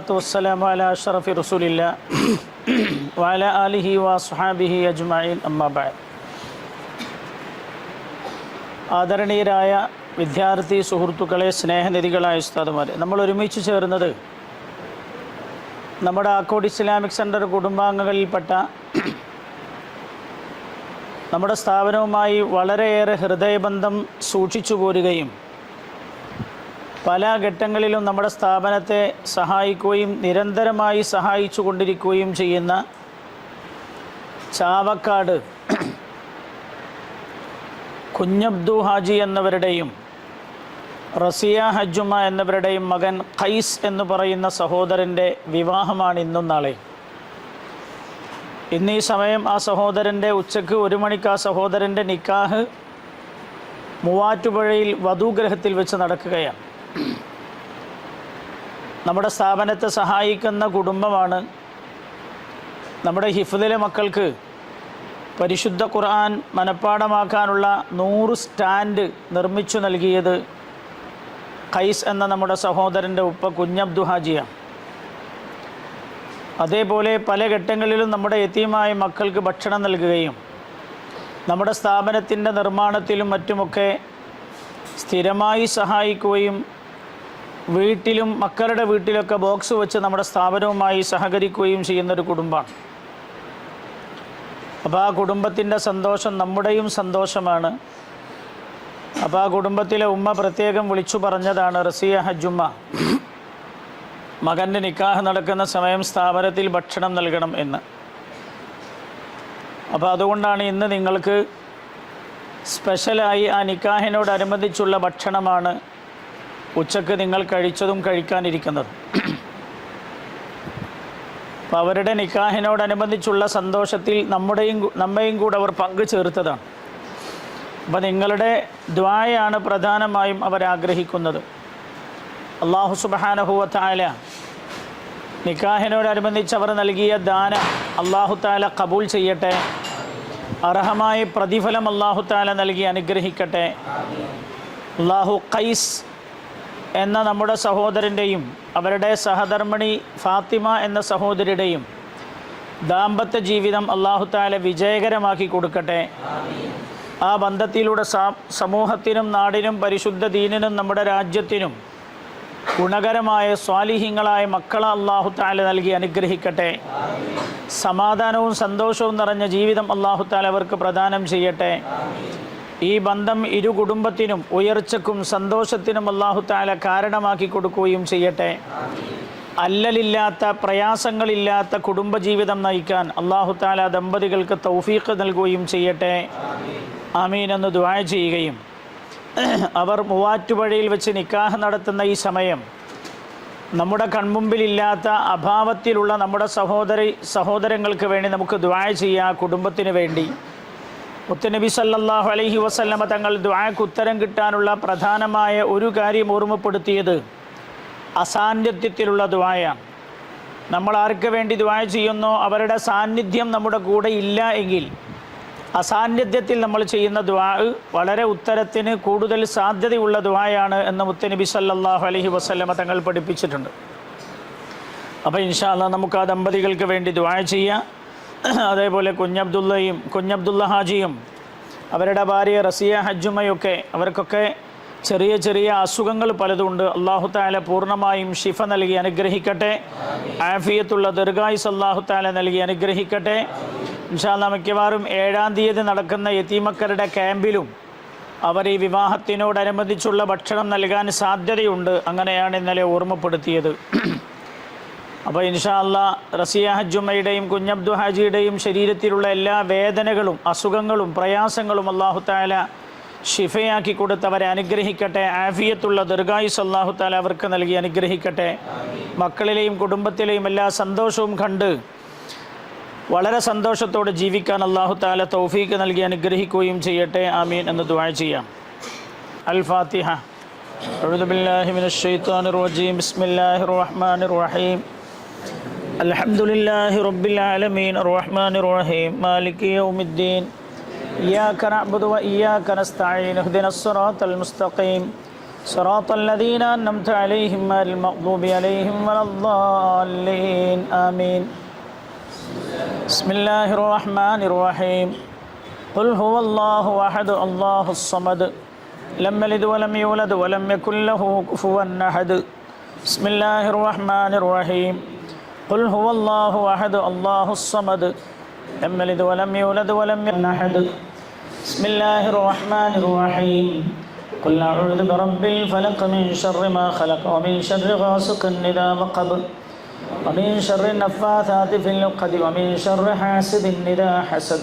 വസ്സലാത്തു വസ്സലാമു അലാ അഷ്റഫി റസൂലില്ലാ വഅലാ ആലിഹി വസ്ഹബിഹി അജ്മഈൻ അമ്മാ ബഅദ്. ആദരണീയരായ വിദ്യാർത്ഥി സുഹൃത്തുക്കളെ, സ്നേഹനിധികളായ ഉസ്താദുമാരെ, നമ്മൾ ഒരുമിച്ച് ചേർന്നത് നമ്മുടെ ആക്കോട് ഇസ്ലാമിക് സെൻറ്റർ കുടുംബാംഗങ്ങളിൽപ്പെട്ട നമ്മുടെ സ്ഥാപനവുമായി വളരെയേറെ ഹൃദയബന്ധം സൂക്ഷിച്ചു പോരുകയും പല ഘട്ടങ്ങളിലും നമ്മുടെ സ്ഥാപനത്തെ സഹായിക്കുകയും നിരന്തരമായി സഹായിച്ചു കൊണ്ടിരിക്കുകയും ചെയ്യുന്ന ചാവക്കാട് കുഞ്ഞബ്ദു ഹാജി എന്നവരുടെയും റസിയ ഹജ്ജുമ എന്നിവരുടെയും മകൻ ഖൈസ് എന്ന് പറയുന്ന സഹോദരൻ്റെ വിവാഹമാണ് ഇന്നും നാളെ. ഇന്നീ സമയം ആ സഹോദരൻ്റെ ഉച്ചയ്ക്ക് 1 മണിക്ക് ആ സഹോദരൻ്റെ നിക്കാഹ് മൂവാറ്റുപുഴയിൽ വധൂഗ്രഹത്തിൽ വെച്ച് നടക്കുകയാണ്. നമ്മുടെ സ്ഥാപനത്തെ സഹായിക്കുന്ന കുടുംബമാണ്. നമ്മുടെ ഹിഫ്ദിലെ മക്കൾക്ക് പരിശുദ്ധ ഖുർആൻ മനഃപ്പാഠമാക്കാനുള്ള 100 സ്റ്റാൻഡ് നിർമ്മിച്ചു നൽകിയത് ഖൈസ് എന്ന നമ്മുടെ സഹോദരൻ്റെ ഉപ്പ കുഞ്ഞബ്ദു ഹാജിയാണ്. അതേപോലെ പല ഘട്ടങ്ങളിലും നമ്മുടെ യതീമായ മക്കൾക്ക് ഭക്ഷണം നൽകുകയും നമ്മുടെ സ്ഥാപനത്തിൻ്റെ നിർമ്മാണത്തിലും മറ്റുമൊക്കെ സ്ഥിരമായി സഹായിക്കുകയും വീട്ടിലും മക്കളുടെ വീട്ടിലൊക്കെ ബോക്സ് വെച്ച് നമ്മുടെ സ്ഥാപനവുമായി സഹകരിക്കുകയും ചെയ്യുന്നൊരു കുടുംബമാണ്. അപ്പോൾ ആ കുടുംബത്തിൻ്റെ സന്തോഷം നമ്മുടെയും സന്തോഷമാണ്. അപ്പോൾ ആ കുടുംബത്തിലെ ഉമ്മ പ്രത്യേകം വിളിച്ചു പറഞ്ഞതാണ്, റസിയ ഹജ്ജുമ്മ മകൻ്റെ നിക്കാഹ് നടക്കുന്ന സമയം സ്ഥാപനത്തിൽ ഭക്ഷണം നൽകണം എന്ന്. അപ്പോൾ അതുകൊണ്ടാണ് ഇന്ന് നിങ്ങൾക്ക് സ്പെഷ്യലായി ആ നിക്കാഹിനോടനുബന്ധിച്ചുള്ള ഭക്ഷണമാണ് ഉച്ചക്ക് നിങ്ങൾ കഴിച്ചതും കഴിക്കാനിരിക്കുന്നത്. അപ്പോൾ അവരുടെ നിക്കാഹിനോടനുബന്ധിച്ചുള്ള സന്തോഷത്തിൽ നമ്മയും കൂടെ അവർ പങ്കു ചേർത്തതാണ്. അപ്പോൾ നിങ്ങളുടെ ദുആയാണ് പ്രധാനമായും അവരാഗ്രഹിക്കുന്നത്. അല്ലാഹു സുബ്ഹാനഹു വ തആല നിക്കാഹിനോടനുബന്ധിച്ച് അവർ നൽകിയ ദാനം അല്ലാഹു തആല ഖബൂൽ ചെയ്യട്ടെ. അർഹമായ പ്രതിഫലം അല്ലാഹു തആല നൽകി അനുഗ്രഹിക്കട്ടെ. അല്ലാഹു ഖൈസ് എന്ന നമ്മുടെ സഹോദരൻ്റെയും അവരുടെ സഹധർമ്മിണി ഫാത്തിമ എന്ന സഹോദരിയുടെയും ദാമ്പത്യ ജീവിതം അല്ലാഹു തആല വിജയകരമാക്കി കൊടുക്കട്ടെ. ആ ബന്ധത്തിലൂടെ സമൂഹത്തിനും നാടിനും പരിശുദ്ധ ദീനിനും നമ്മുടെ രാജ്യത്തിനും ഗുണകരമായ സ്വാലിഹീങ്ങളായ മക്കളെ അല്ലാഹു തആല നൽകി അനുഗ്രഹിക്കട്ടെ. സമാധാനവും സന്തോഷവും നിറഞ്ഞ ജീവിതം അല്ലാഹു തആല അവർക്ക് പ്രദാനം ചെയ്യട്ടെ. ഈ ബന്ധം ഇരു കുടുംബത്തിനും ഉയർച്ചക്കും സന്തോഷത്തിനും അല്ലാഹു തആല കാരണമാക്കി കൊടുക്കുകയും ചെയ്യട്ടെ. അല്ലലില്ലാത്ത പ്രയാസങ്ങളില്ലാത്ത കുടുംബജീവിതം നയിക്കാൻ അല്ലാഹു തആല ദമ്പതികൾക്ക് തൗഫീഖ് നൽകുകയും ചെയ്യട്ടെ. ആമീൻ എന്ന് ദുആ ചെയ്യുകയും അവർ മൂവാറ്റുപുഴയിൽ വെച്ച് നിക്കാഹ് നടത്തുന്ന ഈ സമയം നമ്മുടെ കൺമുമ്പിലില്ലാത്ത അഭാവത്തിലുള്ള നമ്മുടെ സഹോദരങ്ങൾക്ക് വേണ്ടി നമുക്ക് ദുആ ചെയ്യാം. കുടുംബത്തിന് വേണ്ടി മുത്തുനബി സല്ലല്ലാഹു അലൈഹി വസല്ലമ തങ്ങൾ ദുആക്ക് ഉത്തരം കിട്ടാനുള്ള പ്രധാനമായ ഒരു കാര്യം ഓർമ്മപ്പെടുത്തിയത് അസാന്നിധ്യത്തിലുള്ള ദുആയാണ്. നമ്മൾ ആർക്ക് വേണ്ടി ദുആ ചെയ്യുന്നോ അവരുടെ സാന്നിധ്യം നമ്മുടെ കൂടെ ഇല്ല എങ്കിൽ അസാന്നിധ്യത്തിൽ നമ്മൾ ചെയ്യുന്ന ദുആ വളരെ ഉത്തരത്തിന് കൂടുതൽ സാധ്യതയുള്ള ദുആയാണ് എന്ന് മുത്തുനബി സല്ലല്ലാഹു അലൈഹി വസല്ലമ തങ്ങൾ പഠിപ്പിച്ചിട്ടുണ്ട്. അപ്പോൾ ഇൻഷാ അല്ലാഹ് നമുക്ക് ആ ദമ്പതികൾക്ക് വേണ്ടി ദുആ ചെയ്യാം. അതേപോലെ കുഞ്ഞബ്ദുള്ള ഹാജിയും അവരുടെ ഭാര്യ റസിയ ഹജ്ജുമയൊക്കെ അവർക്കൊക്കെ ചെറിയ ചെറിയ അസുഖങ്ങൾ പലതുണ്ട്. അല്ലാഹു തആല പൂർണ്ണമായും ശിഫ നൽകി അനുഗ്രഹിക്കട്ടെ. ആഫിയത്തുള്ള ദീർഘായുസ് അല്ലാഹു തആല നൽകി അനുഗ്രഹിക്കട്ടെ. ഇൻഷാ അല്ലാഹ് മിക്കവാറും 7-ാം തീയതി നടക്കുന്ന യതീമക്കളുടെ ക്യാമ്പിലും അവർ ഈ വിവാഹത്തിനോടനുബന്ധിച്ചുള്ള ഭക്ഷണം നൽകാൻ സാധ്യതയുണ്ട്. അങ്ങനെയാണ് ഇന്നലെ ഓർമ്മപ്പെടുത്തിയത്. അപ്പോൾ ഇൻഷാ അല്ലാഹ് റസിയ ഹജ്ജുമയുടെയും കുഞ്ഞബ്ദു ഹാജിയുടെയും ശരീരത്തിലുള്ള എല്ലാ വേദനകളും അസുഖങ്ങളും പ്രയാസങ്ങളും അല്ലാഹു തആല ഷിഫയാക്കി കൊടുത്തവരെ അനുഗ്രഹിക്കട്ടെ. ആഫിയത്തുള്ള ദീർഘായുസ് അല്ലാഹു തആല അവർക്ക് നൽകി അനുഗ്രഹിക്കട്ടെ. മക്കളിലെയും കുടുംബത്തിലെയും എല്ലാ സന്തോഷവും കണ്ട് വളരെ സന്തോഷത്തോടെ ജീവിക്കാൻ അല്ലാഹു തആല തൗഫീഖ് നൽകി അനുഗ്രഹിക്കുകയും ചെയ്യട്ടെ. ആമീൻ എന്ന് ദുആ ചെയ്യാം. അൽ ഫാത്തിഹ. അഊദു ബില്ലാഹി മിനശ് ശൈത്വാനിർ റജീം. ബിസ്മില്ലാഹിർ റഹ്മാനിർ റഹീം. അൽഹംദുലില്ലാഹി റബ്ബിൽ ആലമീൻ അർറഹ്മാനിർ റഹീം മാലികി യൗമിദ്ദീൻ ഇയ്യാക നഅ്ബുദു വ ഇയ്യാക നസ്തഈൻ ഇഹ്ദിനസ് സിറാത്തൽ മുസ്തഖീം صراط الذين أنعمت عليهم غير المغضوب عليهم ولا الضالين آمين. بسم الله الرحمن الرحيم. قل هو الله أحد الله الصمد لم يلد ولم يولد ولم يكن له كفوا أحد. بسم الله الرحمن الرحيم. قل هو الله أحد الله الصمد لم يلد ولم يولد ولم يكن أحد. بسم الله الرحمن الرحيم. قل أعوذ برب الفلق من شر ما خلق ومن شر غاسق إذا وقب ومن شر النفاثات في العقد ومن شر حاسد إذا حسد.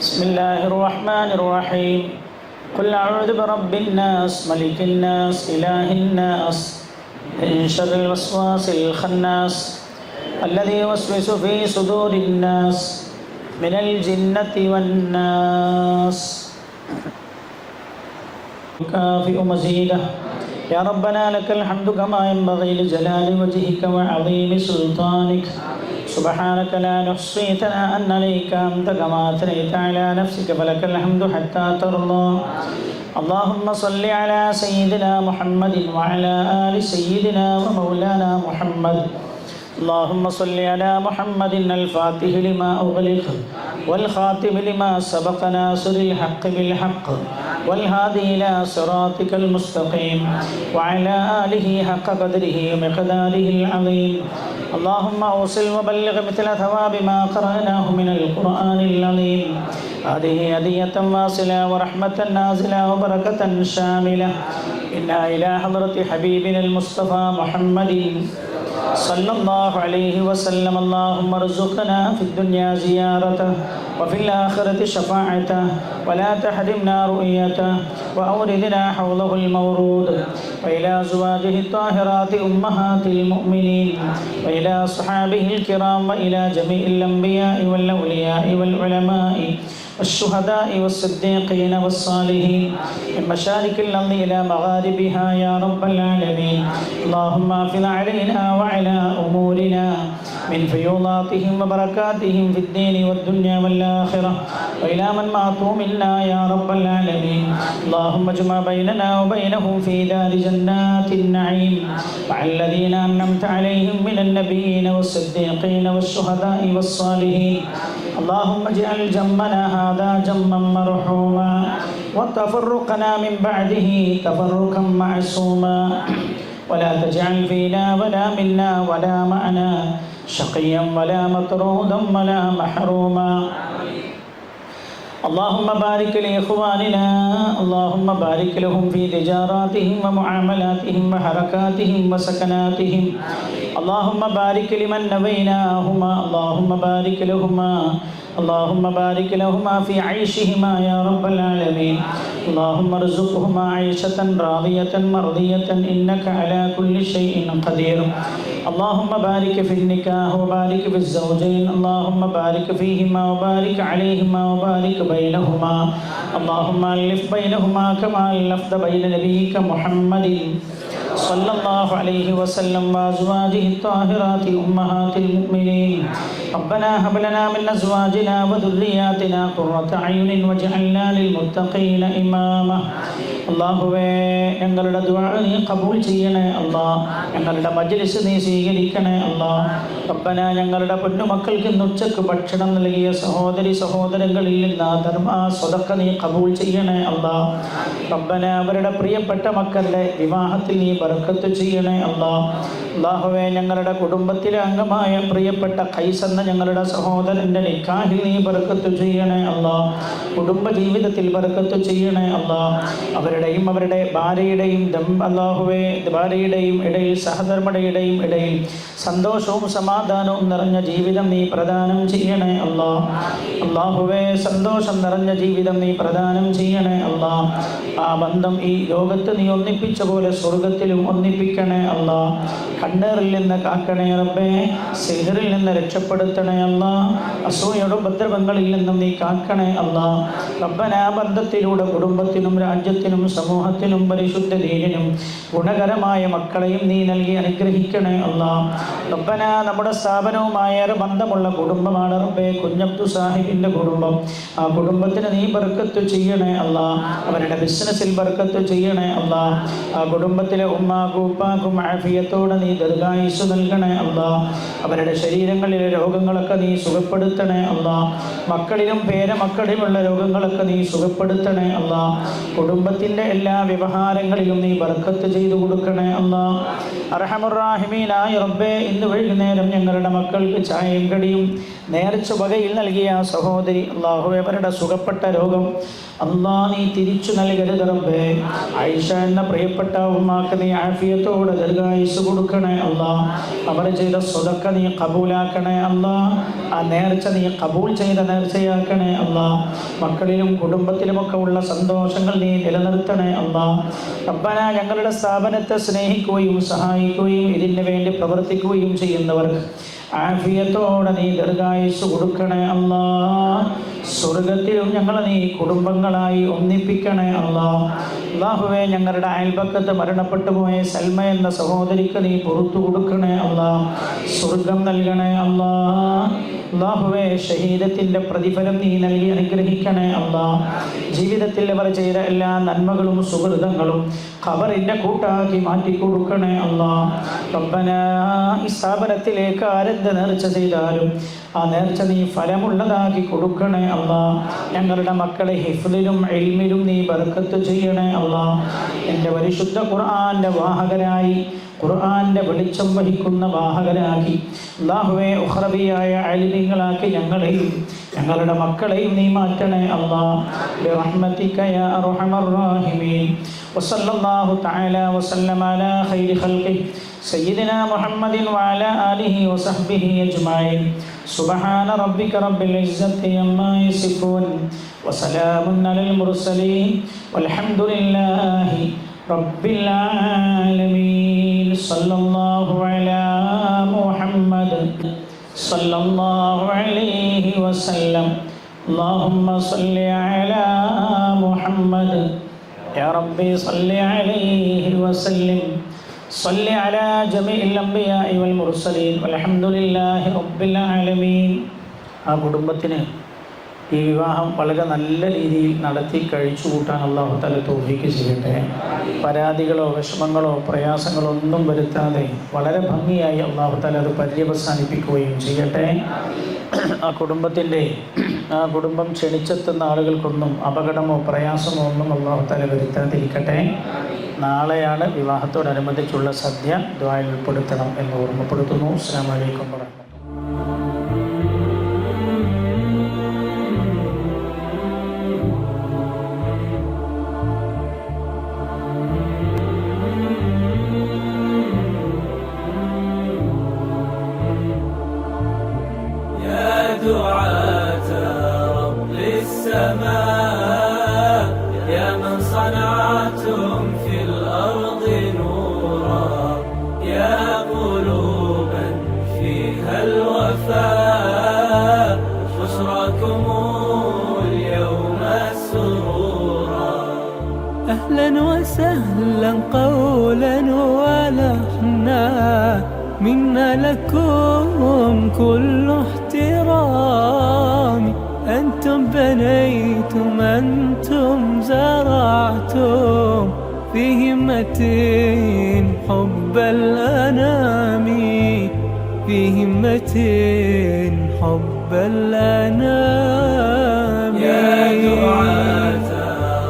بسم الله الرحمن الرحيم. قل أعوذ برب الناس ملك الناس إله الناس من شر الوسواس الخناس الذي يوسوس في صدور الناس من الجنة والناس. كافئ مزيده. يا ربنا لك الحمد كما ينبغي لجلال وجهك وعظيم سلطانك. سبحانك لا نحصي ثناء عليك أنت كما أثنيت على نفسك فلك الحمد حتى ترضى. اللهم صل على سيدنا محمد وعلى آل سيدنا ومولانا محمد. اللهم صل على محمد الفاتح لما أغلق والخاتم لما سبق ناصر الحق بالحق والهادي إلى صراطك المستقيم وعلى آله حق قدره ومقداره العظيم. اللهم أوصل وبلغ مثل ثواب ما قرأناه من القرآن العظيم. هذه هدية واصلة ورحمة نازلة وبركة شاملة إنا إلى حضرة حبيبنا المصطفى محمد صلى الله عليه وسلم. اللهم ارزقنا في الدنيا زيارته وفي الآخرة شفاعته ولا تحرمنا رؤيته وأوردنا حوضه المورود وإلى أزواجه الطاهرات أمهات المؤمنين وإلى أصحابه الكرام وإلى جميع الأنبياء والأولياء والعلماء والشهداء والصديقين والصالحين من مشارق الأرض إلى مغاربها يا رب العالمين. اللهم أفض علينا وعلى أمورنا من فيوضاتهم وبركاتهم في الدين والدنيا والآخرة وإلى من ماتوا منا يا رب العالمين. اللهم اجمع بيننا وبينهم في دار جنات النعيم مع الذين أنعمت عليهم من النبيين والصديقين والشهداء والصالحين. اللهم اجعل جمعنا هذا جمعا مرحوما وتفرقنا من بعده تفرقا معصوما ولا تجعل فينا ولا منا ولا معنا شقيا ولا مطرودا ولا محروما. اللهم بارك لإخواننا. اللهم بارك لهم في تجاراتهم ومعاملاتهم وحركاتهم وسكناتهم. اللهم بارك لمن نبيناهما. اللهم بارك لهما. اللهم بارك لهما في عيشهما يا رب العالمين. اللهم ارزقهما عيشة راضية مرضية إنك على كل شيء قدير. اللهم بارك في النكاح وبارك في الزوجين. اللهم بارك فيهما وبارك عليهما وبارك بينهما. اللهم ألف بينهما كما ألفت بين نبيك محمد صلى الله عليه وسلم وأزواجه الطاهرات أمهات المؤمنين. ربنا هب لنا من أزواجنا وذرياتنا قرة أعين واجعلنا للمتقين إماما. അള്ളാഹുവേ, ഞങ്ങളുടെ ദുആ നീ ഖബൂൽ ചെയ്യണേ അല്ലാ. ഞങ്ങളുടെ മജ്ലിസ് നീ സ്വീകരിക്കണേ അല്ലാ. റബ്ബന, ഞങ്ങളുടെ പൊന്നുമക്കൾക്ക് ഇന്ന് ഉച്ചക്ക് ഭക്ഷണം നൽകിയ സഹോദരി സഹോദരങ്ങളിൽ നിന്ന് ധർമ്മ സ്വതക്ക നീ ഖബൂൽ ചെയ്യണേ അല്ലാ. റബ്ബന, അവരുടെ പ്രിയപ്പെട്ട മക്കളുടെ വിവാഹത്തിൽ നീ ബർക്കത്ത് ചെയ്യണേ അല്ലാ. അല്ലാഹുവേ, ഞങ്ങളുടെ കുടുംബത്തിലെ അംഗമായ പ്രിയപ്പെട്ട ഖൈസ് എന്ന ഞങ്ങളുടെ സഹോദരൻ്റെ നിക്കാഹിൽ നീ ബർക്കത്ത് ചെയ്യണേ അല്ലാ. കുടുംബ ജീവിതത്തിൽ ബർക്കത്ത് ചെയ്യണേ അല്ലാ. അവരുടെയും അവരുടെ ഭാര്യയുടെയും അല്ലാഹുവേ ഭാര്യയുടെയും ഇടയിൽ സഹധർമ്മയുടെയും ഇടയിൽ സന്തോഷവും സമാധാനവും നിറഞ്ഞ ജീവിതം നീ പ്രദാനം ചെയ്യണേ അല്ലാ. അല്ലാഹുവേ, സന്തോഷം നിറഞ്ഞ ജീവിതം നീ പ്രദാനം ചെയ്യണേ അല്ലാ. ആ ബന്ധം ഈ ലോകത്ത് നീ ഒന്നിപ്പിച്ച പോലെ സ്വർഗത്തിലും ഒന്നിപ്പിക്കണേ അല്ലാ. കണ്ണേറിൽ നിന്ന് കാക്കണേ റബ്ബേ. സിഹറിൽ നിന്ന് രക്ഷപ്പെടുത്തണേ അല്ലാ. അസൂയയുടെ ഉപദ്രവങ്ങളിൽ നിന്നും നീ കാക്കണേ അല്ലാ. റബ്ബന, ബന്ധത്തിലൂടെ കുടുംബത്തിനും രാജ്യത്തിനും സമൂഹത്തിനും പരിശുദ്ധ ദീനിനും ഗുണകരമായ മക്കളെയും നീ നൽകി അനുഗ്രഹിക്കണേ അല്ലാ. റബ്ബന, നമ്മുടെ നമ്മുടെ സ്ഥാപനവുമായി ഏറെ ബന്ധമുള്ള കുടുംബമാണ് റബ്ബേ കുഞ്ഞബ്ദു സാഹിബിൻ്റെ കുടുംബം. ആ കുടുംബത്തിന് നീ ബർക്കത്ത് ചെയ്യണേ അല്ലാ. അവരുടെ ബിസിനസ്സിൽ ബർക്കത്ത് ചെയ്യണേ അല്ലാ. ആ കുടുംബത്തിലെ ഉമ്മാക്കും ഉപ്പാക്കും ആഫിയത്തോടെ നീ ദീർഘായുസ്സ് നൽകണേ അല്ലാ. അവരുടെ ശരീരങ്ങളിലെ രോഗങ്ങളൊക്കെ നീ സുഖപ്പെടുത്തണേ അല്ലാ. മക്കളിലും പേരമക്കളിലുമുള്ള രോഗങ്ങളൊക്കെ നീ സുഖപ്പെടുത്തണേ അല്ലാ. കുടുംബത്തിൻ്റെ എല്ലാ വ്യവഹാരങ്ങളിലും നീ ബർക്കത്ത് ചെയ്തു കൊടുക്കണേ അല്ലാ. അർഹമുർ റഹീമീനായ റബ്ബേ, ഇന്ന് വൈകുന്നേരം ഞങ്ങളുടെ മക്കൾക്ക് ചായയും കടിയും നേർച്ച വകയിൽ നൽകിയ സഹോദരി അല്ലാഹുവേ, അവരുടെ സുഖപ്പെട്ട രോഗം അല്ലാ നീ തിരിച്ചു നൽകരുത് റബ്ബേ. ആയിഷ എന്ന പ്രിയപ്പെട്ട ഉമ്മാക്ക് നീ ആഫിയത്തോടെ ദീർഘായുസ്സ് കൊടുക്കണേ അല്ലാ. അവർ ചെയ്ത സ്വതക്ക നീ കബൂലാക്കണേ അല്ലാ. ആ നേർച്ച നീ കബൂൽ ചെയ്ത നേർച്ചയാക്കണേ അല്ലാ. മക്കളിലും കുടുംബത്തിലുമൊക്കെ ഉള്ള സന്തോഷങ്ങൾ നീ നിലനിർത്തണേ അല്ലാ. റബ്ബന, ഞങ്ങളുടെ സ്ഥാപനത്തെ സ്നേഹിക്കുകയും സഹായിക്കുകയും ഇതിന് വേണ്ടി പ്രവർത്തിക്കുകയും ചെയ്യുന്നവർക്ക് ആഫിയത്തോടെ നീ ദീർഘായുസ്സ് കൊടുക്കണേ അല്ലാ. സ്വർഗത്തിലും ഞങ്ങളെ നീ കുടുംബങ്ങളായി ഒന്നിപ്പിക്കണേ അല്ലാ. അല്ലാഹുവേ, ഞങ്ങളുടെ അയൽപക്കത്ത് മരണപ്പെട്ടു പോയ സൽമ എന്ന സഹോദരിക്ക് നീ പുറത്തു കൊടുക്കണേ അല്ലാ. സ്വർഗം നൽകണേ അല്ലാ. അല്ലാഹുവേ, ഷഹീദത്തിൻ്റെ പ്രതിഫലം നീ നൽകി അനുഗ്രഹിക്കണേ അല്ലാ. ജീവിതത്തിൽ അവർ ചെയ്ത എല്ലാ നന്മകളും സുഹൃതങ്ങളും ഖബറിൻ്റെ കൂട്ടാക്കി മാറ്റിക്കൊടുക്കണേ അല്ലാ. റബ്ബന, ഈ സ്ഥാപനത്തിലേക്ക് ആരെന്ത് നേർച്ച ചെയ്താലും ആ നേർച്ച നീ ഫലമുള്ളതാക്കി കൊടുക്കണേ അല്ലാ. ഞങ്ങളുടെ മക്കളെ ഹിഫ്ളിലും ഇൽമിലും നീ ബർക്കത്ത് ചെയ്യണേ അല്ലാ. എൻ്റെ പരിശുദ്ധ ഖുർആൻ്റെ വാഹകരായി, ഖുർആൻ്റെ വെളിച്ചം വഹിക്കുന്ന വാഹകരാക്കി അല്ലാഹുവേ ഉഖ്റവിയായ അലിമികളാക്കി ഞങ്ങളെയും ഞങ്ങളുടെ മക്കളെയും നീ മാറ്റണേ അല്ലാ. ബിറഹ്മതിക യാ അർഹമർ റഹീമീൻ. വസല്ലല്ലാഹു തആല വസല്ലമ അലാ ഖൈരി ഖൽഖിഹി സയ്യിദിനാ മുഹമ്മദിൻ വഅലാ ആലിഹി വസഹ്ബിഹി അജ്മഈൻ. സുബ്ഹാന റബ്ബിക റബ്ബിൽ ഇസ്സത്തി അമ്മാ യസിഫൂൻ വസലാമുൻ അലൽ മുർസലീൻ വൽഹംദുലില്ലാഹി റബ്ബിൽ ആലമീൻ. സല്ലല്ലാഹു അലാ മുഹമ്മദ് സല്ലല്ലാഹു അലൈഹി വസല്ലം. അല്ലാഹുമ്മ സല്ലി അലാ മുഹമ്മദ് യാ റബ്ബി സല്ലി അലൈഹി വസല്ലം. സല്ലി അലാ ജമീഇൽ അംബിയാഇ വൽ മുർസലീൻ വൽഹംദുലില്ലാഹി റബ്ബിൽ ആലമീൻ. ആ കുടുംബത്തിന് ഈ വിവാഹം വളരെ നല്ല രീതിയിൽ നടത്തി കഴിച്ചു കൂട്ടാൻ അല്ലാഹു തആല തൗഫീഖ് ചെയ്യട്ടെ. പരാതികളോ വിഷമങ്ങളോ പ്രയാസങ്ങളോ ഒന്നും വരുത്താതെ വളരെ ഭംഗിയായി അല്ലാഹു തആല അത് പര്യവസാനിപ്പിക്കുകയും ചെയ്യട്ടെ. ആ കുടുംബം ക്ഷണിച്ചെത്തുന്ന ആളുകൾക്കൊന്നും അപകടമോ പ്രയാസമോ ഒന്നും അല്ലാഹു തആല വരുത്താതിരിക്കട്ടെ. നാളെയാണ് വിവാഹത്തോടനുബന്ധിച്ചുള്ള സദ്യ. ദുആയിൽ ഉൾപ്പെടുത്തണം എന്ന് ഓർമ്മപ്പെടുത്തുന്നു. അസ്സലാമു അലൈക്കും വറഹ്മത്തുള്ളാഹി. دعاة رب السماء يا من صنعتم في الأرض نورا يا قلوبا فيها الوفاء بشراكم اليوم السرورا. أهلا وسهلا قولا ولحنا منا لكم كل احترام. أنتم بنيتم أنتم زرعتم في همة حب الأنام في همة حب الأنام. يا دعاة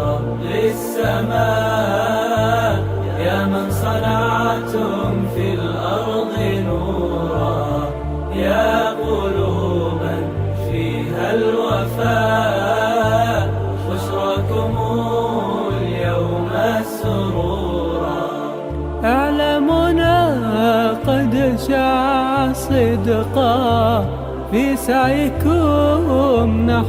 رب السماء يا من صنعتم في الأرض نورا يا قلوبا فيها الوفاء بشراكم اليوم السرورا. أعلامنا قد شاع صدقا في سعيكم نحو